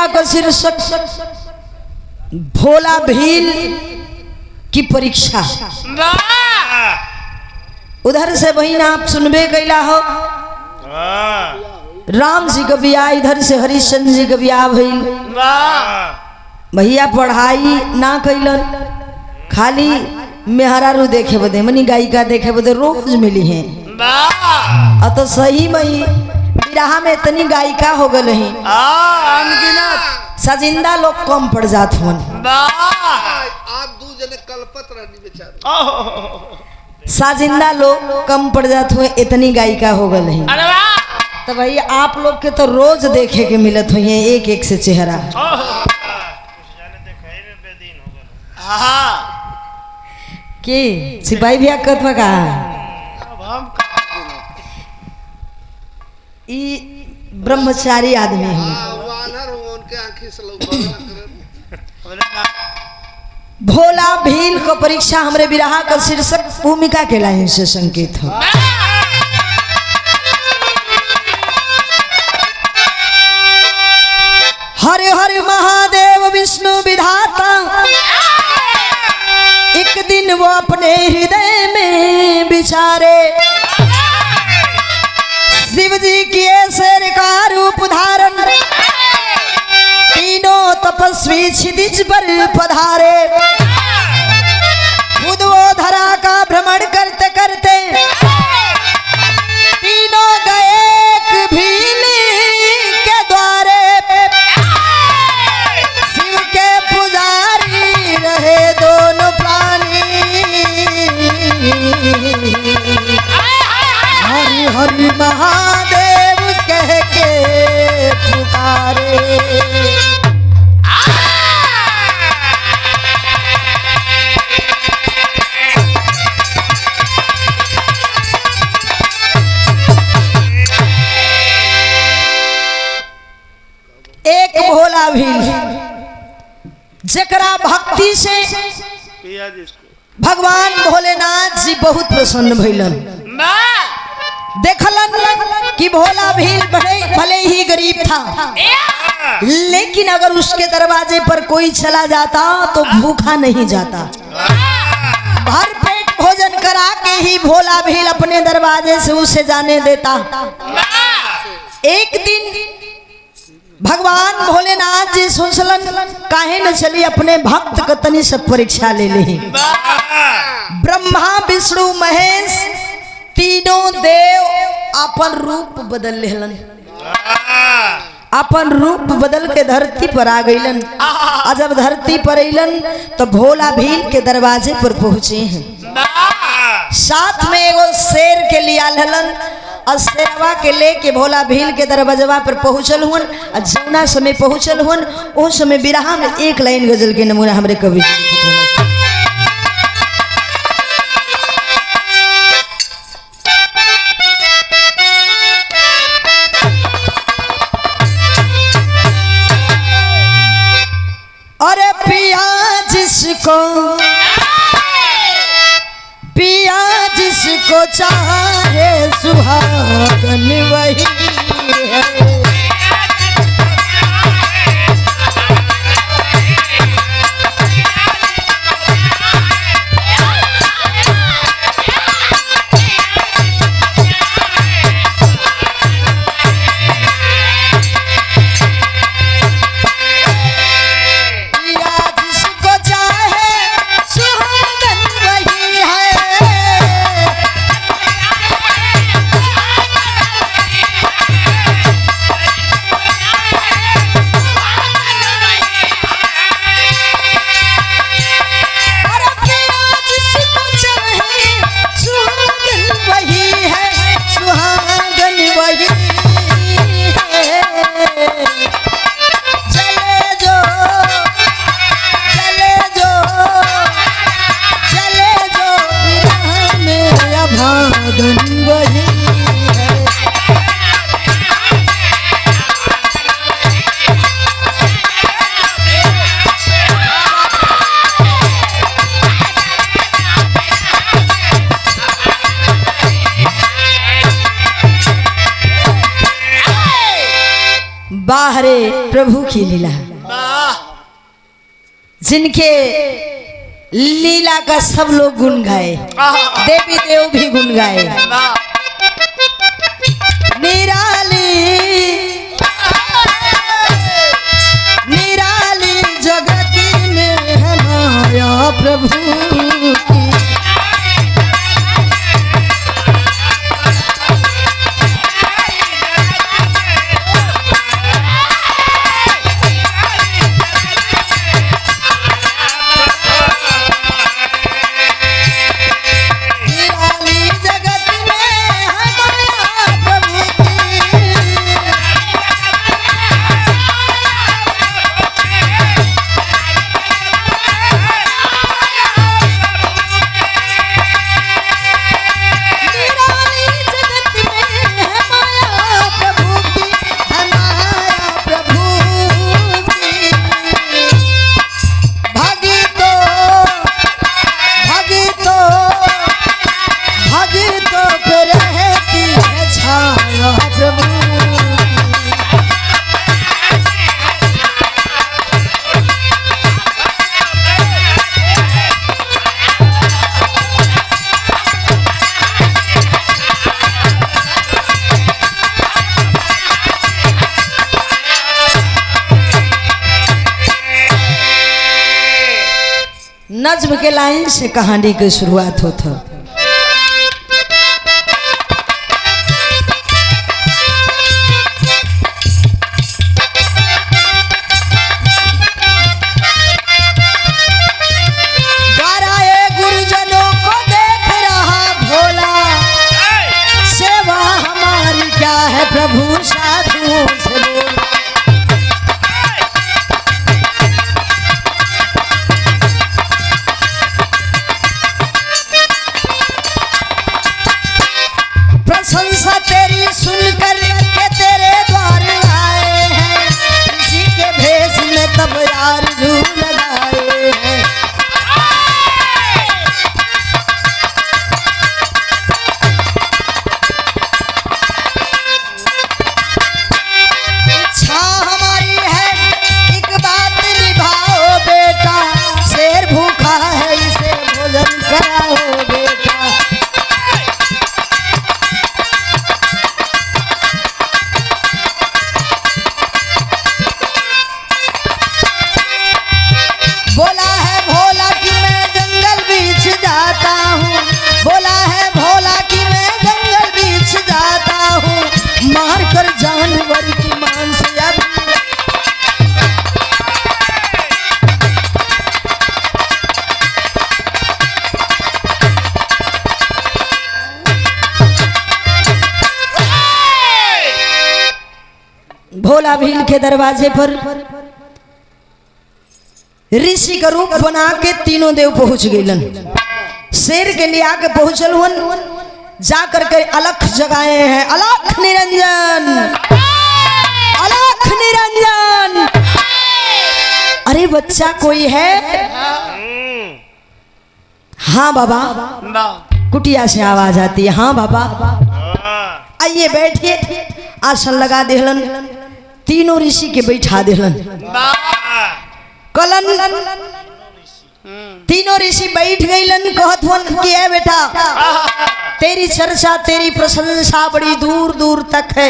विरहा का शीर्षक भोला भील की परीक्षा। उधर से बहन आप सुनबे कैला हो, राम जी का बियाह, इधर से हरिश्चंद्र जी का बियाह भइल। भैया पढ़ाई ना कैलन, खाली मेहरारू देखे बदे, मनी गायिका देखे बदे रोज मिली हैं। तो सही मई बिरहा में इतनी गायिका हो गल ही, सजिंदा लोग कम पड़ जात हुन। आप दू जने कल्पत रहनी बेचारे, साजिंदा लोग कम पड़ जात हुए, इतनी गायिका हो गल ही। तो भैया आप लोग के तो रोज देखे के मिलत हुई है एक एक से चेहरा। के सिपाही भैया कतवा का ई ब्रह्मचारी आदमी है, वानर हो उनके आंखी से लोग भोला भील को परीक्षा हमरे बिरहा का शीर्षक भूमिका के लाइन से संकेत हो। हरे हरे महादेव विष्णु विधाता, एक दिन वो अपने हृदय में विचारे, शिव जी किए शेर का रूप धारण, तीनों तपस्वी क्षितिज पर पधारे। खुद वो धरा का भ्रमण करते करते तीनों गए एक भील के द्वारे। शिव के पुजारी रहे दोनों प्राणी, हरि हरि महादेव कह के पुकारे। एक भोला भील जकरा भक्ति से भगवान भोलेनाथ जी बहुत प्रसन्न भइलन। देखलन कि भोला भील भले ही गरीब था, लेकिन अगर उसके दरवाजे पर कोई चला जाता तो भूखा नहीं जाता। भर पेट भोजन करा के ही भोला भील अपने दरवाजे से उसे जाने देता। एक दिन भगवान भोलेनाथ जी सोचलन काहे न चली अपने भक्त को तनी से परीक्षा ले ले। ब्रह्मा विष्णु महेश तीनों देव अपन रूप बदल लेलन, अपन रूप बदल के धरती पर आ गईलन। और जब धरती पर अलन तो भोला भील के दरवाजे पर पहुंचे हैं। साथ में एगो शेर के लिया ललन, और शेरवा के लेके भोला भील के दरवाजा पर पहुंचल हुन। और जौना समय पहुंचल हुन उस समय बिरहा में एक लाइन गजल के नमूना हमरे कवि अरे पिया जिसको चाहे सुहागन वही है। बाहर रे प्रभु की लीला, जिनके लीला का सब लोग गुण गाए, देवी देव भी गुण गाए। निराली निराली जगत में है माया प्रभु की। नज्म के लाइन से कहानी की शुरुआत होता। गुरुजनों को देख रहा भोला, सेवा हमारी क्या है प्रभु साधुओं से बोला। प्रशंसा तेरी सुनकर के तेरे द्वार आए हैं, इसी के भेष में तब आरज़ू लगाए हैं। इच्छा हमारी है एक बात निभाओ बेटा, शेर भूखा है इसे भोजन कराओ बेटा। बोला है भोला कि मैं जंगल बीच जाता हूँ, बोला है भोला कि मैं जंगल बीच जाता हूँ, मार कर जानवर की मांस अब। भोला भील के दरवाजे पर ऋषि का रूप बना के तीनों देव पहुंच गए। शेर के लिए आके पहुंचल हुन, जा करके अलख जगाए हैं। अलख निरंजन, अलख निरंजन। अरे बच्चा कोई है? हाँ बाबा, कुटिया से आवाज आती है। हाँ बाबा, आइए बैठिए। आसन लगा देहलन, तीनों ऋषि के बैठा देहलन। कलन तीनों ऋषि बैठ गईलन। कहत वन कि है बेटा, तेरी चर्चा तेरी प्रशंसा बड़ी दूर दूर तक है।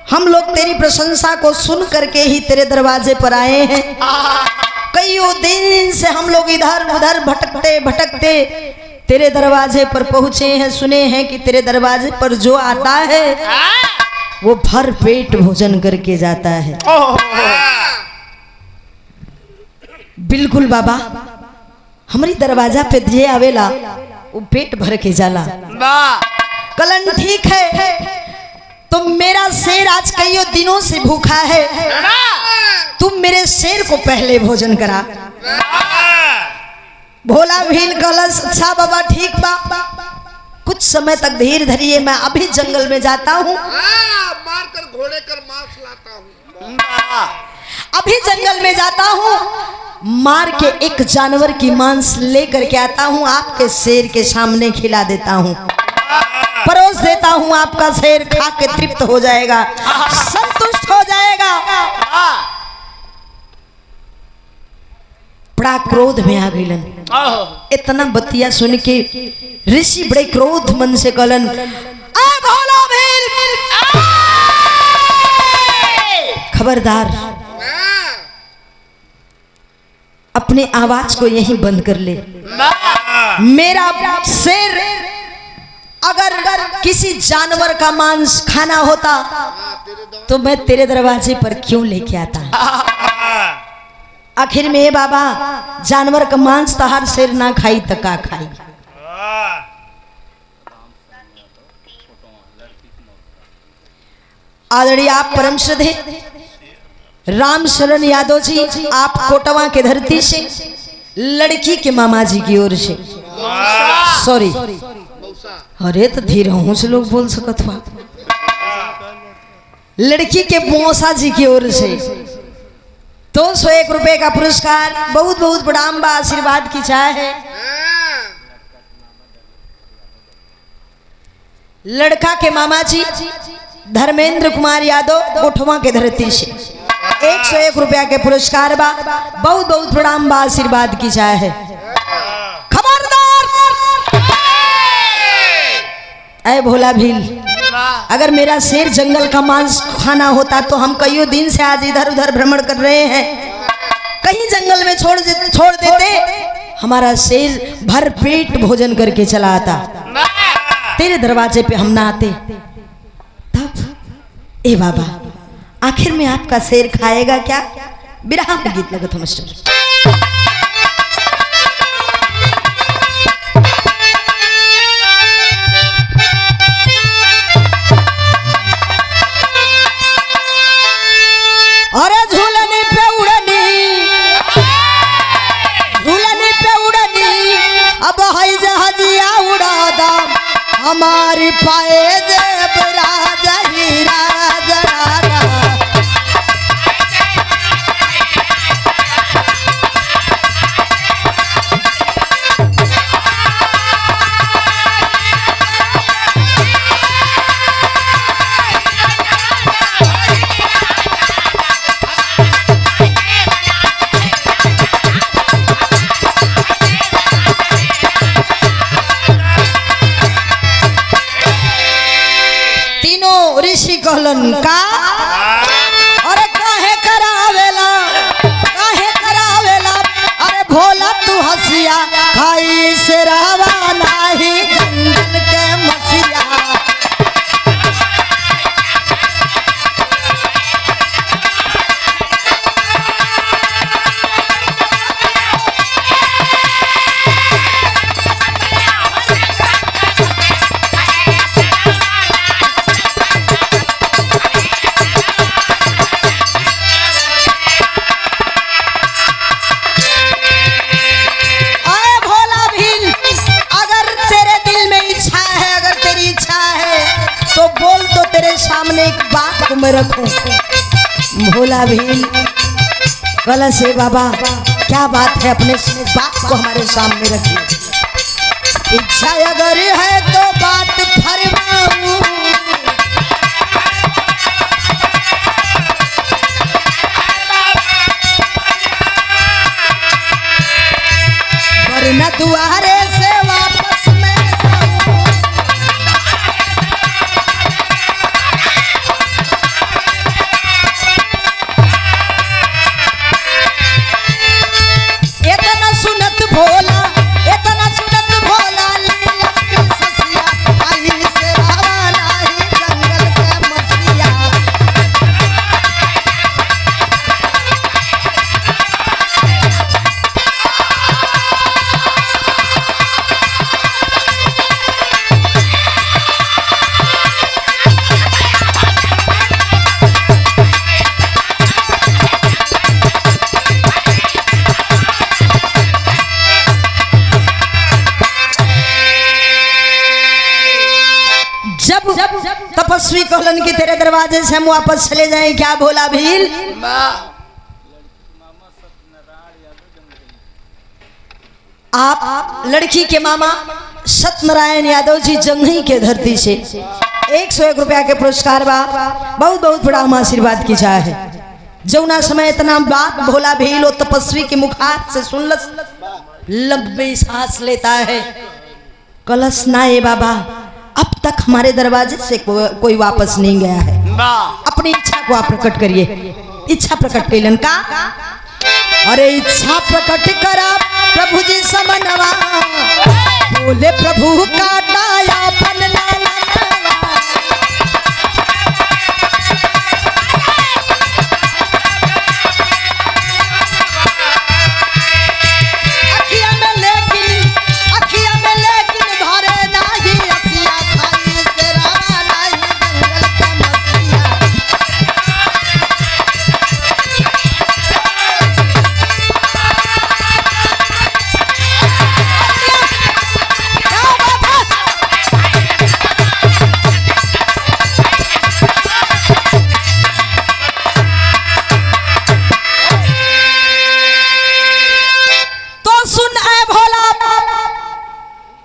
हम लोग तेरी प्रशंसा को सुन करके ही तेरे दरवाजे पर आए हैं। कई दिन से हम लोग इधर उधर भटकते भटकते तेरे दरवाजे पर पहुंचे हैं। सुने हैं कि तेरे दरवाजे पर जो आता है वो भर पेट भोजन करके जाता है। बिल्कुल बाबा, हमारी दरवाजा पे जे आवेला वो पेट भर के जाला। कलन ठीक है, तो मेरा शेर आज कई दिनों से भूखा है, तुम मेरे शेर को पहले भोजन करा। भोला भील कलश, अच्छा बाबा ठीक बा, कुछ समय तक धीर धरिए, मैं अभी जंगल में जाता हूँ, मार कर घोड़े कर मांस लाता हूँ। अभी जंगल में जाता हूँ, मार के एक जानवर की मांस लेकर के आता हूँ, आपके शेर के सामने खिला देता हूँ, परोस देता हूँ। आपका शेर खा के तृप्त हो जाएगा, संतुष्ट नष्ट हो जाएगा। बड़ा क्रोध में आ गईलन। इतना बतिया सुन के ऋषि बड़े क्रोध मन से कहलन, आ भोला भील, खबरदार अपने आवाज को यहीं बंद कर ले। मेरा शेर अगर किसी जानवर का मांस खाना होता तो मैं तेरे दरवाजे पर क्यों लेके आता। आखिर में बाबा जानवर का मांस तो हर शेर ना खाई तो का खाई। आदरणीय आप परम श्रद्धे राम शरण यादव जी, आप कोटवा के धरती से लड़की के मामा जी की ओर से, सॉरी अरे तो धीरे हूं से लोग बोल सकत हुआ, लड़की के मौसा जी की ओर से 201 रुपए का पुरस्कार, बहुत बहुत प्रणाम बा, आशीर्वाद की चाह है। लड़का के मामा जी धर्मेंद्र कुमार यादव कोठवा के धरती से 101 रुपया के पुरस्कार बा, बहुत बहुत प्रणाम बा, आशीर्वाद की चाह है। खबरदार ऐ भोला भील, अगर मेरा शेर जंगल का मांस खाना होता तो हम कईयों दिन से आज इधर उधर भ्रमण कर रहे हैं, कहीं जंगल में छोड़ देते, हमारा शेर भर पेट भोजन करके चला आता, तेरे दरवाजे पे हम ना आते। तब ए बाबा आखिर में आपका शेर खाएगा क्या? बिरहा में गीत लगत हो मास्टर। अरे झूलनी पे उड़नी अब है जहाजिया उड़ादा, हमारी पाए देव राजा ही राजा राजा। ऋषि कहलन का अरे काहे करावेला, अरे भोला तू हसिया खाई से रावा नाही जंगल के मसिया। तो बोल तो तेरे सामने एक बात को मैं रखूं। भोला भील कल से बाबा क्या बात है, अपने बात को हमारे सामने रखिए। इच्छा अगर है तो बात फरमाऊं, वरना दुआरे से वापस में इतना सुनत भोला लीला की ससिया आई से रावा नाही जंगल के मसिया। जब तपस्वी कहलन कि तेरे दरवाजे से हम वापस चले जाएं क्या भोला भील? आप लड़की के मामा सत्यनारायण यादव जी जंघई के धरती से 101 रुपया के पुरस्कार बा। बहुत बहुत बड़ा हम आशीर्वाद की चाह है। जौना समय इतना बात भोला भील तपस्वी के मुखार से सुनलस, लंबी सांस लेता है। कलश ना ए बाबा, अब तक हमारे दरवाजे से कोई वापस नहीं गया है। अपनी इच्छा को आप प्रकट करिए। इच्छा प्रकट कैलन का, अरे इच्छा प्रकट करा प्रभु जी समनवा, बोले प्रभु काटाया अपन लाला।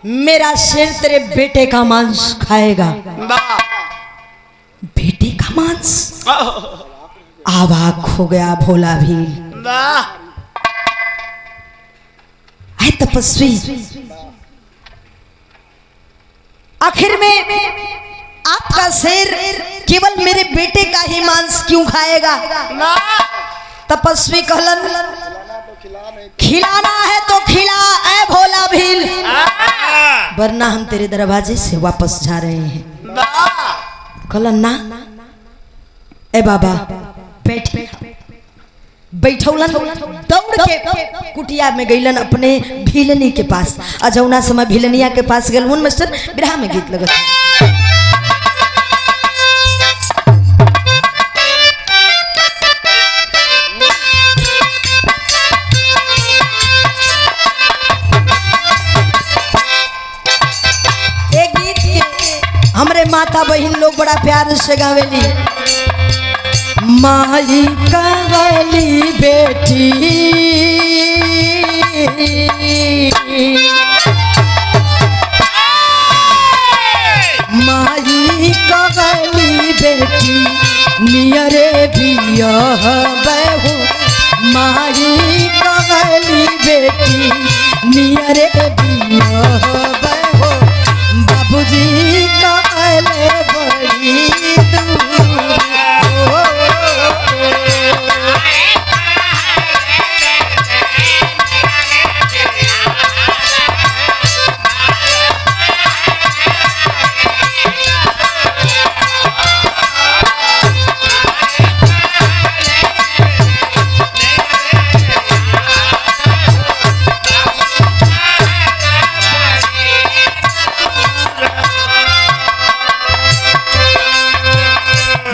मेरा शेर तेरे बेटे का मांस खाएगा। बेटे का मांस? आवाक हो गया भोला भील। है तपस्वी, आखिर में आपका शेर केवल मेरे बेटे का ही मांस क्यों खाएगा? तपस्वी कहलन, खिलाना है तो खिला ऐ भोला भील, वरना हम तेरे दरवाजे से वापस जा रहे हैं। कहलन ना ए बाबा बैठ। बैठौलन, दौड़ के कुटिया में गईलन अपने भीलनी के पास। अजौना समय भीलनिया के पास गल उन मास्टर बिरहा में गीत लगत है। हमरे माता बहन लोग बड़ा प्यार से गावेली। माई कहली बेटी, माई कहली बेटी नियरे बियाह बहू, माई कहली बेटी नियरे बियाह बहू, बाबूजी कहले बड़ी दूर।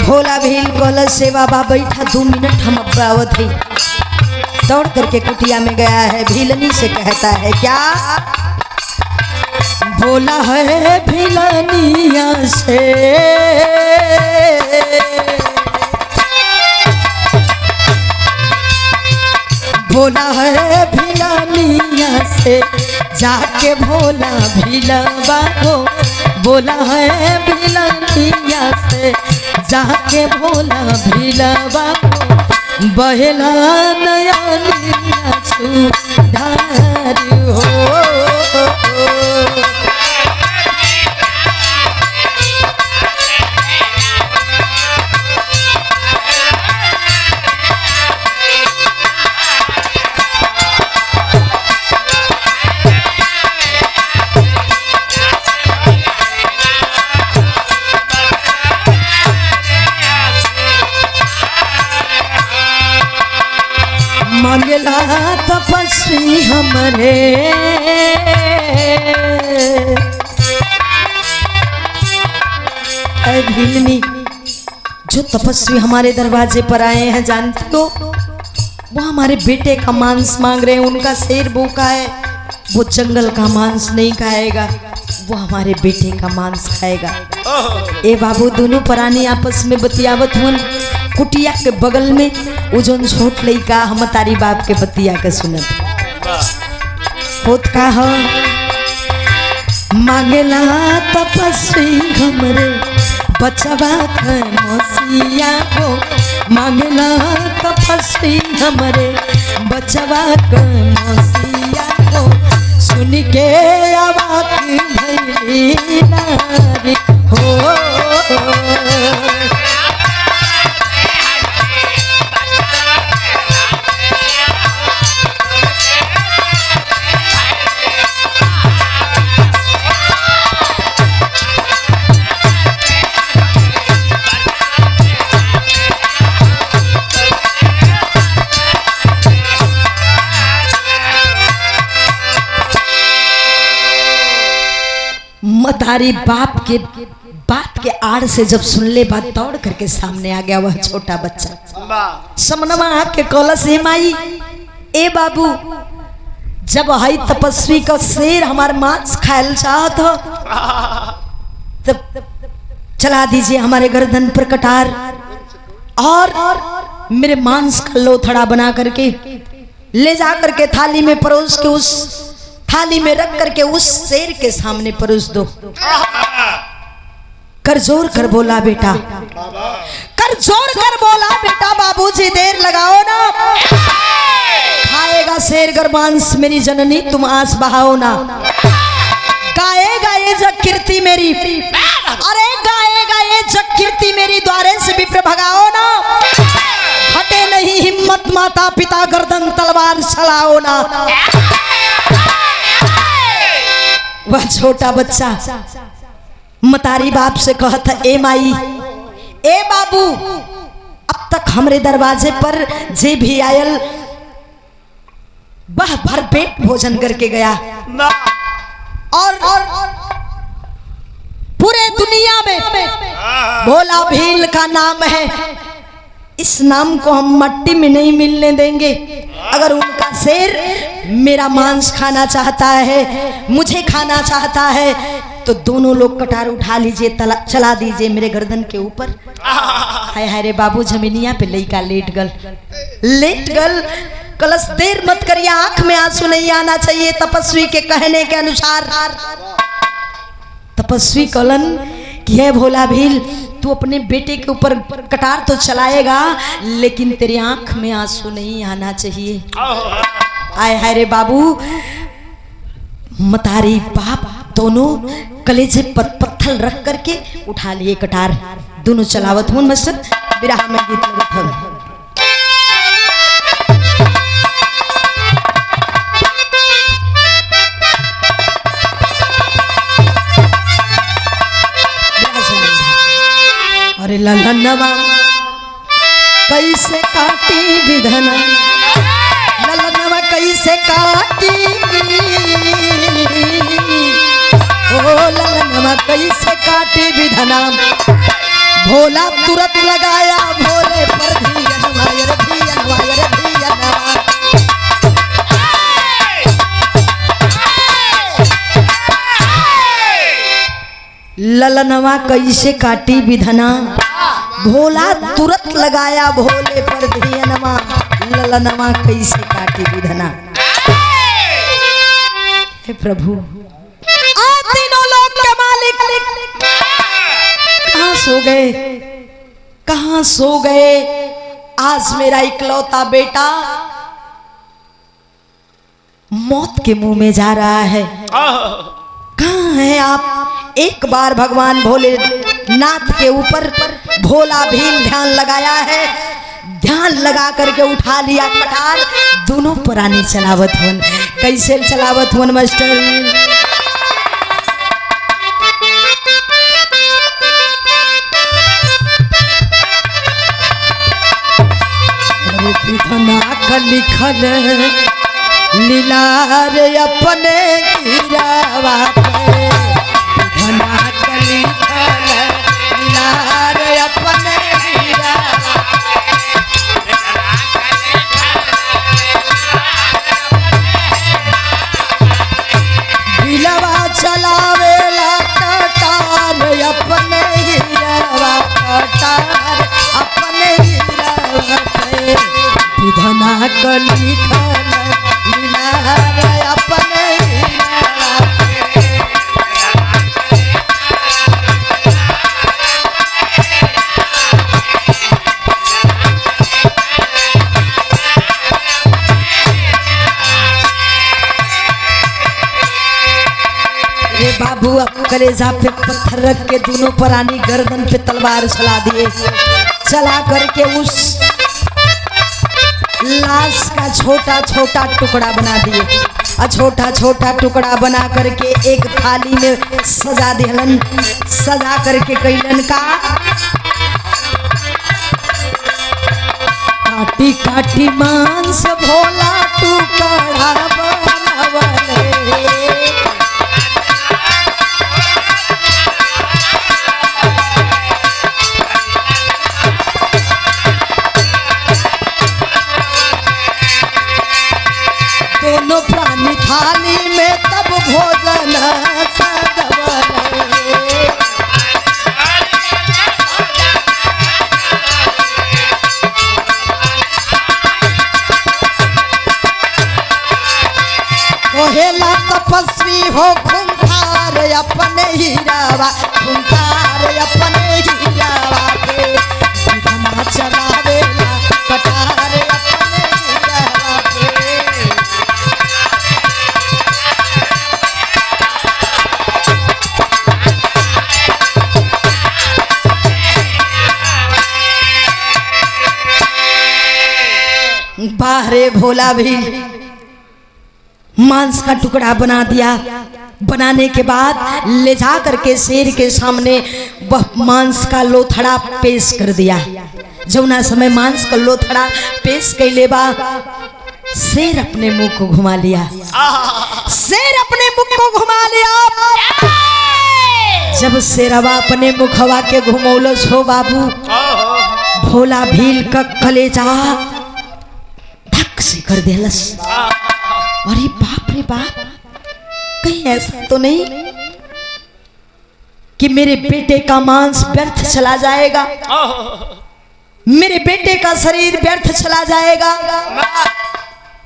भोला भील कॉलेज से बाबा बैठा 2 मिनट हम अब आवत ही। दौड़ करके कुटिया में गया है, भीलनी से कहता है क्या? बोला है भीलनिया से, बोला है भीलनिया से जाके भोला भीलवा को, बोला है भीलनिया से जाके भोला भीलवा को, बहला नया सुधार हो। मंगला तपस्वी हमरे, ऐ भीलनी जो तपस्वी हमारे दरवाजे पर आए हैं जानती हो, वो हमारे बेटे का मांस मांग रहे हैं। उनका शेर भूखा है, वो जंगल का मांस नहीं खाएगा, वो हमारे बेटे का मांस खाएगा। ए बाबू दोनों प्राणी आपस में बतियावत हुन। कुटिया के बगल में वो जोन छोट लइका हम तारी बाप के बतिया के सुनत होत का हो। मांगला तपस्वी हमरे बचवा के मौसिया को मांगला तपस्वी हमरे बचवा के मौसिया को सुन के आवाज भैली नारी हो। मतारी बात के आड़ से जब सुन ले बात दौड़ करके सामने आ गया वह छोटा बच्चा समनमा के कलश हे माई ए बाबू जब हई तपस्वी का शेर हमार मांस खायल चाहत हो तब चला दीजिए हमारे गर्दन पर कटार और मेरे मांस का लोथड़ा बना करके ले जा करके थाली में परोस के उस थाली में रख करके उस शेर के सामने परोस दो। कर जोर कर बोला बेटा, कर जोर कर बोला बेटा, बाबूजी देर लगाओ ना, खाएगा शेर गर्मांस मेरी जननी तुम आंस बहाओ ना। गाएगा ये जग कीर्ति मेरी, अरे गाएगा ये जग कीर्ति मेरी, द्वारे से विप्र भगाओ ना। हटे नहीं हिम्मत माता पिता गर्दन तलवार चलाओ ना। वह छोटा बच्चा मतारी बाप से कहता ए माई ए बाबू अब तक हमरे दरवाजे पर जे भी आयल वह भर पेट भोजन करके गया और पूरे दुनिया में भोला भील का नाम है, इस नाम को हम मट्टी में नहीं मिलने देंगे। अगर उनका शेर मेरा मांस खाना चाहता है, मुझे खाना चाहता है, तो दोनों लोग कटार उठा लीजिए, चला दीजिए मेरे गर्दन के ऊपर। हाय हाय रे बाबू जमीनिया पे लइका लेट गल। कलश देर मत करिए, आंख में आंसू नहीं आना चाहिए। तपस्वी के कहने के अनुसार तपस्वी कलन कि है भोला भील तू अपने बेटे के ऊपर कटार तो चलाएगा लेकिन तेरी आंख में आंसू नहीं आना चाहिए। आय हाय रे बाबू मतारी बाप दोनों कलेजे पत्थर रख करके उठा लिए कटार, दोनों चलावत हुन मस्त बिरहा में गीत लगत हन। अरे ललनवा कैसे काटी विधना, ललनवा कैसे काटी, ओ ललनवा कैसे काटी विधना, भोला तुरंत लगाया भोले पर धियनवा रे धियनवा रे धियनवा। ललनवा कैसे काटी विधना, भोला तुरंत लगाया भोले पर धियनवा, ललनवा कैसे काटी विधना। हे प्रभु तीनों लोग के मालिक कहाँ सो गए, कहाँ सो गए। आज मेरा इकलौता बेटा मौत के मुंह में जा रहा है, कहाँ है आप। एक बार भगवान भोलेनाथ के ऊपर भोला भील ध्यान लगाया है, ध्यान लगा करके उठा लिया कटार, दोनों पुरानी चलावत हुन। कैसे चलावत हुन मास्टर, विधना का लिखल लीला रे अपने गिरावा पे, विधना का लिखल लीला रे अपने गिरावा पे, बिलवा चलावेला कटार अपने गिरावा, कटार अपने गिरावा पे, विधना का लिखल लीला रे अपने गिरावा पे। बाबू अब कलेजा पे पत्थर रख के दोनों प्राणी गर्दन पे तलवार चला दिए। चला करके उस लाश का छोटा छोटा टुकड़ा बना दिए और छोटा छोटा टुकड़ा बना करके एक थाली में सजा दिहलन। सजा करके कैलन का काटी काटी मांस भोला टुकड़ा बनावले। दोनों प्राणी थाली में तब भोजन सजवले। कोहेला तपस्वी हो खूंखार अपने हीरावा, खूंखार अपने हीरावा के विधना चलावेला कटार अपने हीरावा के। बाहरे भोला भी मांस का टुकड़ा बना दिया। बनाने के बाद ले जा करके शेर के सामने वह मांस का लोथड़ा पेश कर दिया। जौना समय मांस का लोथड़ा पेश कैले बा शेर अपने मुंह को घुमा लिया। शेर अपने मुख को घुमा लिया। जब शेरवा अपने मुखवा के घुमौलस हो बाबू, भोला भील का कलेजा धक से कर देलस। अरे बाप रे बाप, कहीं ऐसा तो नहीं कि मेरे बेटे का मांस व्यर्थ चला जाएगा, मेरे बेटे का शरीर व्यर्थ चला जाएगा।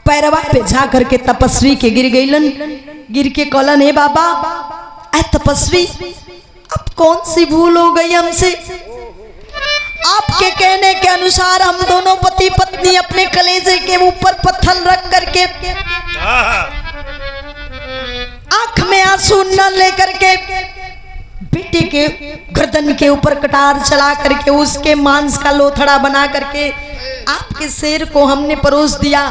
पैरवा पे जा करके तपस्वी के गिर गईलन। गिर के कौलन है बाबा ऐ तपस्वी, अब कौन सी भूल हो गई हमसे? आपके कहने के अनुसार हम दोनों पति पत्नी अपने कलेजे के ऊपर पत्थर रख करके आंख में आंसू न लेकर के बेटे के गर्दन के ऊपर कटार चला करके उसके मांस का लोथड़ा बना करके आपके शेर को हमने परोस दिया।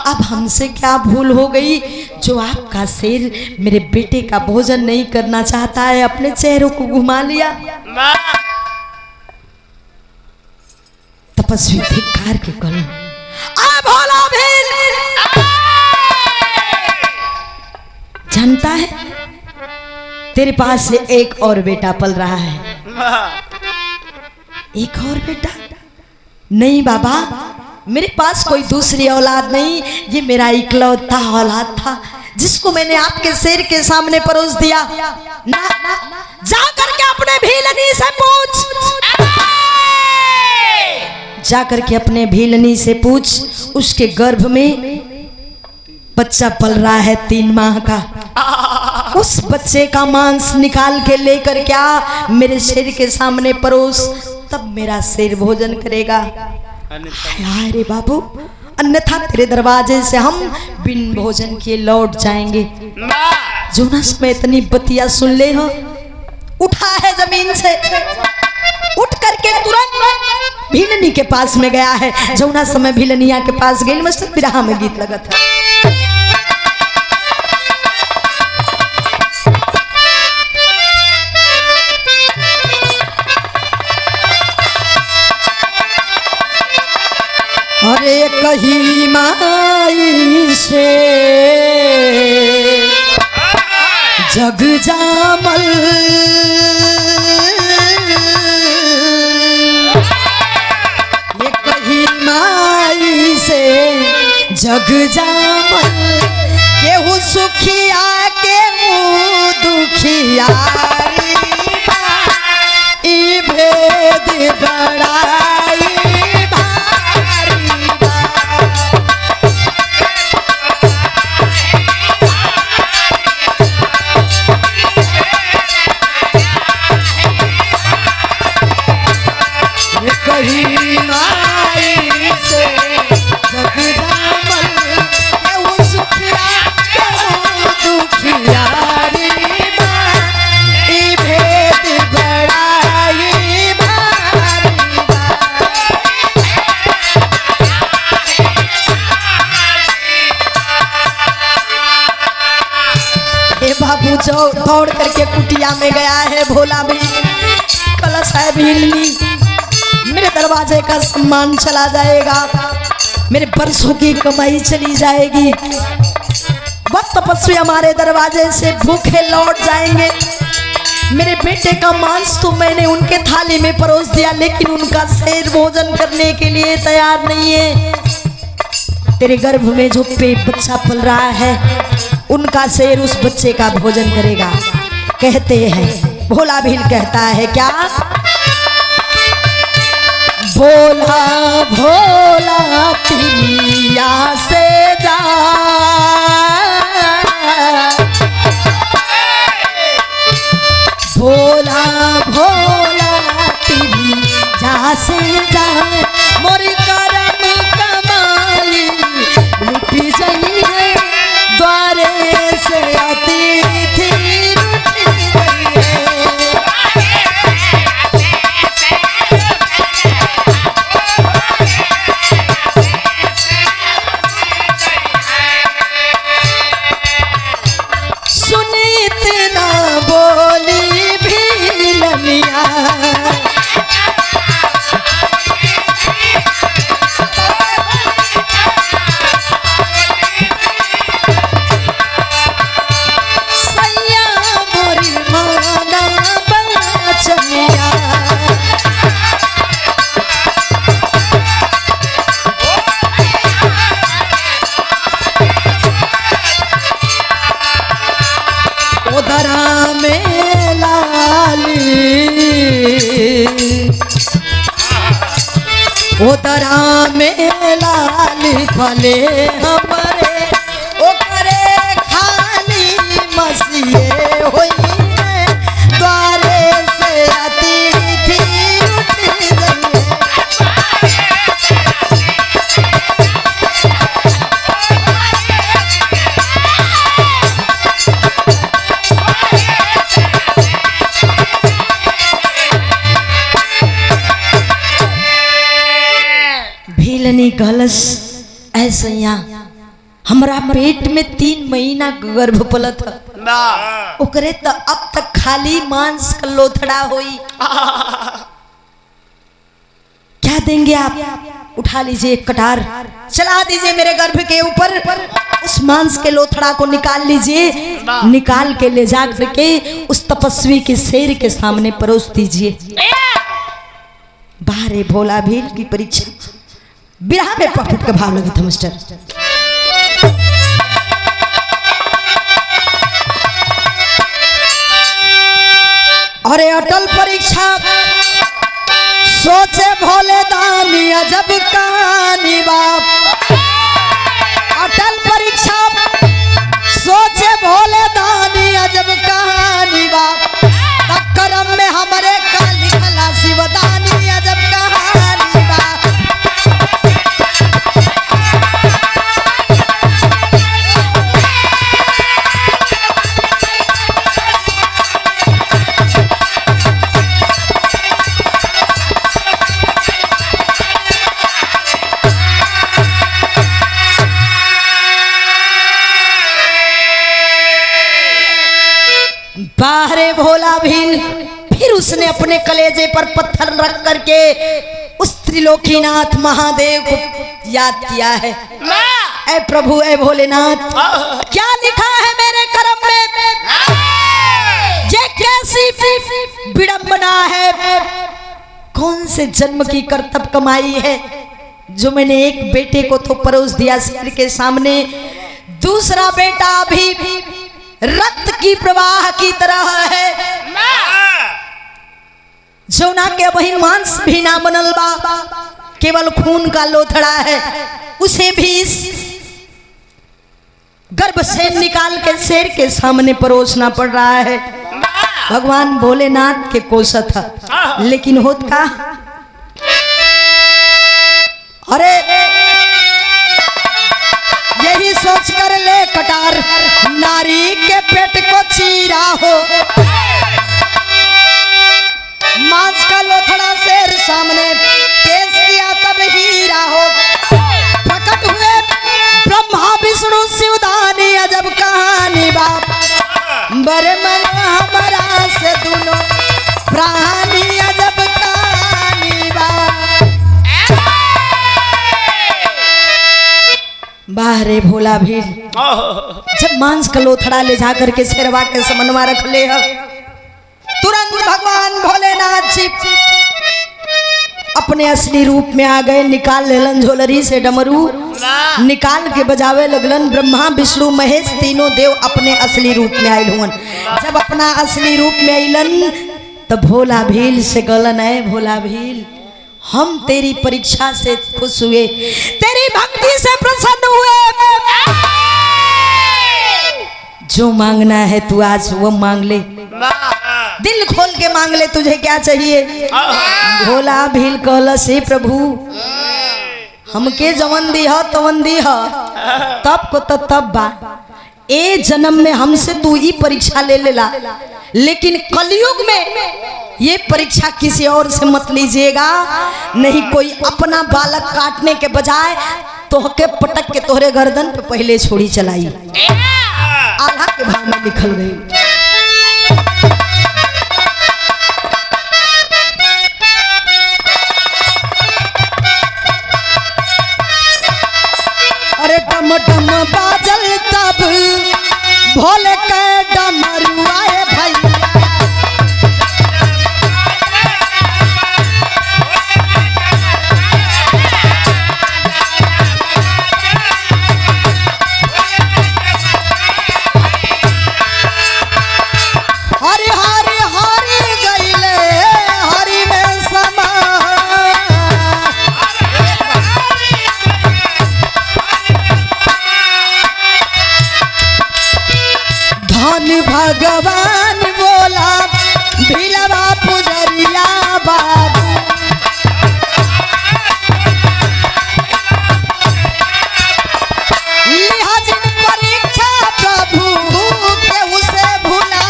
अब हमसे क्या भूल हो गई जो आपका शेर मेरे बेटे का भोजन नहीं करना चाहता है, अपने चेहरों को घुमा लिया। तपस्वी धिक्कार के कल भोला भील जानता है तेरे पास से एक और बेटा पल रहा है। एक और बेटा? नहीं बाबा, मेरे पास कोई दूसरी औलाद नहीं, ये मेरा इकलौता औलाद था जिसको मैंने आपके शेर के सामने परोस दिया। ना जा करके अपने भीलनी से पूछ, जा करके अपने भीलनी से पूछ, उसके गर्भ में बच्चा पल रहा है 3 माह का। उस बच्चे का मांस निकाल के लेकर क्या मेरे शेर के सामने परोस, तब मेरा शेर भोजन करेगा। हाय रे बाबू, अन्यथा तेरे दरवाजे से हम बिन भोजन किए लौट जाएंगे। जोनस में इतनी बतिया सुन ले हो, उठा है जमीन से, उठ करके तुरंत भीलनी के पास में गया है। जौना समय भीलनिया के पास गई, मस्त बिरहा में गीत लगा था। अरे कही माई से जग जामल, ये कही माई से जग जामल, केहू सुखिया केहू दुखिया, ई भेद बड़ाई दौड़ करके कुटिया में गया है भोला भी। कलश है भीलनी, मेरे दरवाजे का सम्मान चला जाएगा, मेरे बरसों की कमाई चली जाएगी। वक्त तपस्वी हमारे दरवाजे से भूखे लौट जाएंगे। मेरे बेटे का मांस तो मैंने उनके थाली में परोस दिया, लेकिन उनका शेर भोजन करने के लिए तैयार नहीं है। तेरे गर्भ में जो बच्चा पल रहा है, उनका शेर उस बच्चे का भोजन करेगा। कहते हैं, भोला भील कहता है क्या? भोला भोला पिया से जा, भोला भोला पिया से जा, मोर करम कमाई लुटी गई है, द्वारे से अतिथि लुटी गई है। सुनीत ना बोली भीलनिया, सैया मोरी माना बचनिया। उधरा में लाली, उधरा में लाली फले हमरे, ओकरे खाली मसीहे होई है, द्वारे से अतिथि उठ गई है। भीलनी कलश ऐसैया, हमरा पेट में 3 महीना गर्भ पलत ना ओकरे तो अब तक खाली मांस का लोथड़ा होई। क्या देंगे आप? उठा लीजिए कटार, चला दीजिए मेरे गर्भ के ऊपर, उस मांस के लोथड़ा को निकाल लीजिए, निकाल के ले जा करके उस तपस्वी के शेर के सामने परोस दीजिए। बाहर भोला भील की परीक्षा बिरहा में पफुट का भाव लगे था मास्टर। अरे अटल परीक्षा सोचे भोले दानी अजब कहानी बाप। अटल परीक्षा सोचे भोले दानी अजब कहानी बाप। करम में हमारे का लिखला शिवदानी अजब कहानी बाप। बाहरे भोला भील, फिर उसने अपने कलेजे पर पत्थर रख करके उस त्रिलोकीनाथ महादेव को याद किया है। ऐ प्रभु, ऐ भोलेनाथ, क्या लिखा है मेरे कर्म में? ये कैसी विडंबना है? कौन से जन्म की कर्तव्य कमाई है जो मैंने एक बेटे को तो परोस दिया शेर के सामने, दूसरा बेटा भी रक्त की प्रवाह की तरह है, जौना के बहिन मांस भी ना बनल बा, केवल खून का लोथड़ा है, उसे भी इस गर्भ से निकाल के शेर के सामने परोसना पड़ रहा है। भगवान भोलेनाथ के कोसा था, लेकिन होत का? अरे यही सोच कर ले कटार, नारी के पेट को चीरा हो, मांस का लोथड़ा शेर सामने पेश किया तब हीरा हो। प्रकट हुए ब्रह्मा विष्णु शिवदानी अजब कहानी बाप। बरे भोला भील जब मांस का लोथड़ा ले जा करके शेरवा के समनवा रख ले है, तुरंत भगवान भोलेनाथ जी अपने असली रूप में आ गए। निकाल लेलन झोलरी से डमरू, निकाल के बजावे लगलन। ब्रह्मा विष्णु महेश तीनों देव अपने असली रूप में आयल हुन। जब अपना असली रूप में आइलन तो भोला भील से गलन है, भोला भील हम तेरी परीक्षा से खुश हुए, तेरी भक्ति से प्रसन्न हुए। जो मांगना है तू आज वो मांग ले, दिल खोल के मांग ले, तुझे क्या चाहिए। भोला भील कहला से प्रभु हमके जवन दी हो तवन दी हो, तब को तो तब बा, ए जन्म में हमसे तू ही परीक्षा ले लेला, लेकिन कलयुग में ये परीक्षा किसी और से मत लीजिएगा। नहीं कोई अपना बालक काटने के बजाय तोहके पटक के तोहरे गर्दन पे पहले छोड़ी चलाई। आल्हा के भाव में लिखल गई। अरे टम टम बाजल तब भोले के डमरुआ भाई, हरि हरि हरि गईले हरि में समा, धन भगवान बोला भीलवा पुजरिया बाबू, लिहाजिन परीक्षा प्रभु के उसे भुला,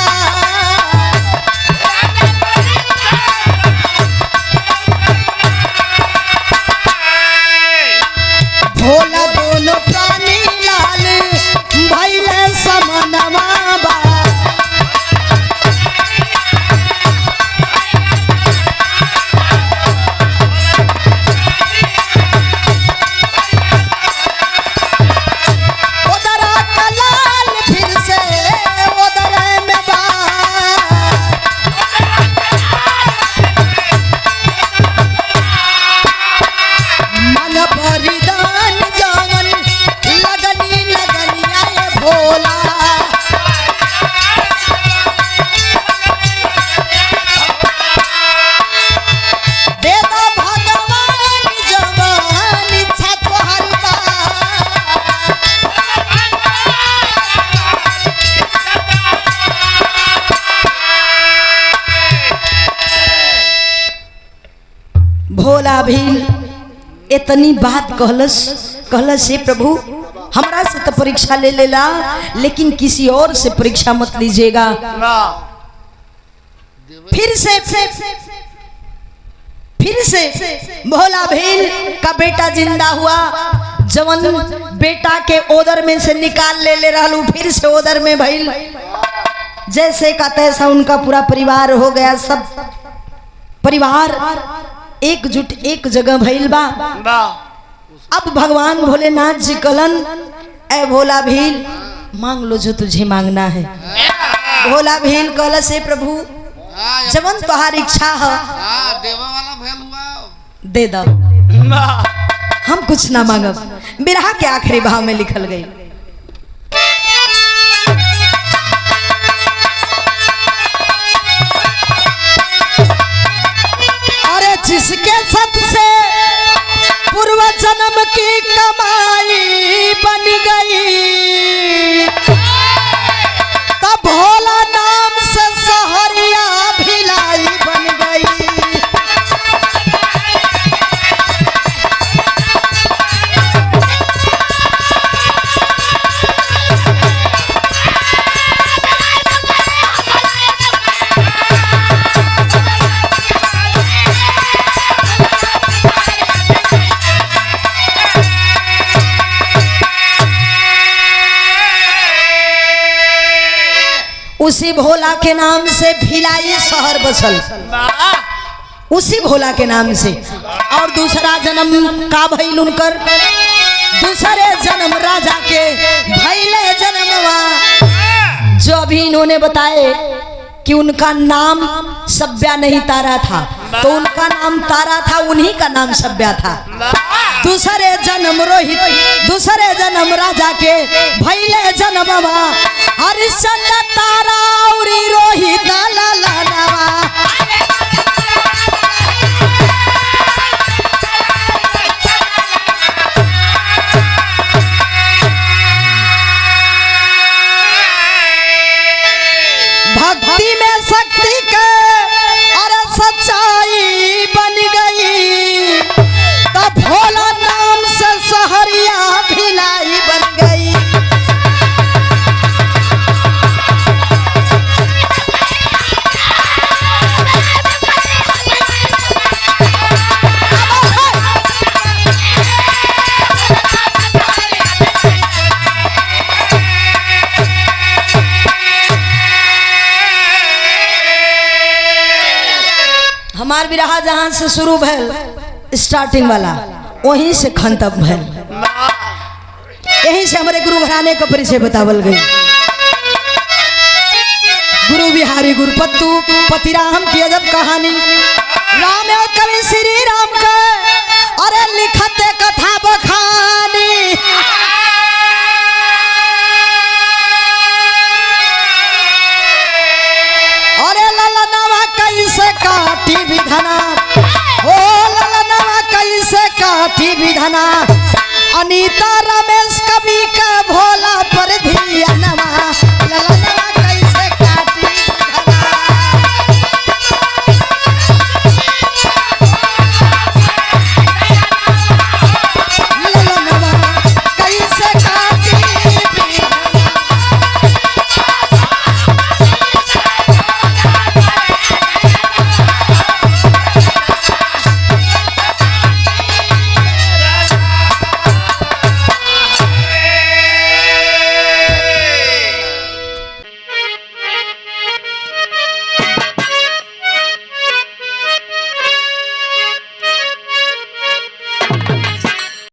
भोला दोनों प्राणी लाल भैले समनवा बा, उदरा कलाल फिर से उदरे में बा, मन परिदान जवन लगनी लगनी आए भोला, दे दो भगवान जवन इच्छा तोहर बा, भोला भील इतनी बात कहलस से प्रभु हमरा से तो परीक्षा ले लेला, लेकिन किसी और से परीक्षा मत लीजिएगा। फिर से भोला भील का बेटा जिंदा हुआ। जवन बेटा के ओदर में से निकाल ले रहलू, फिर से ओदर में भइल। जैसे का तैसा उनका पूरा परिवार हो गया। सब परिवार एकजुट एक जगह भइल बा। अब भगवान भोलेनाथ जी कलन, ए भोला भील मांग लो जो तुझे मांगना है। भोला भील कहला से प्रभु जवन तोहार इच्छा है देवा वाला भेल हुआ दे दो, हम कुछ ना मांगब। बिरहा के आखिरी भाव में लिखल गई, अरे जिसके सत से पूर्व जन्म की कमाई बन गई, तब भोला नाम से सहरिया भिलाई बन गई। उसी भोला के नाम से भिलाई शहर बसल, उसी भोला के नाम से। और दूसरा जन्म का भइल उनकर, दूसरे जन्म राजा के भैले जन्मवा। जो अभी इन्होंने बताए कि उनका नाम सभ्या नहीं तारा था, तो उनका नाम तारा था, उन्हीं का नाम सभ्या था। दूसरे जन्म रोहित, दूसरे जन्म राजा के भैले जन्मवा। हरिश्चंद्र तारा और रोहित लालनवा। भक्ति में शक्ति के और सच्चाई बन गई, तब भोला नाम से सहरिया भिलाई बन गई। हमार बिरहा जहां से शुरू भैल स्टार्टिंग वाला, वहीं से खंतब भैल, यहीं से हमारे गुरु घराने का परिचय बतावल गई। गुरु बिहारी गुरुपत्तु पति राम की अजब कहानी। राम और कवि श्री राम का अरे लिखते कथा बखानी। अरे ललनवा कैसे काटी विधना, ओ ललनवा कैसे काटी विधना। अनीता रमेश कवि का भोला पर धिया नवा।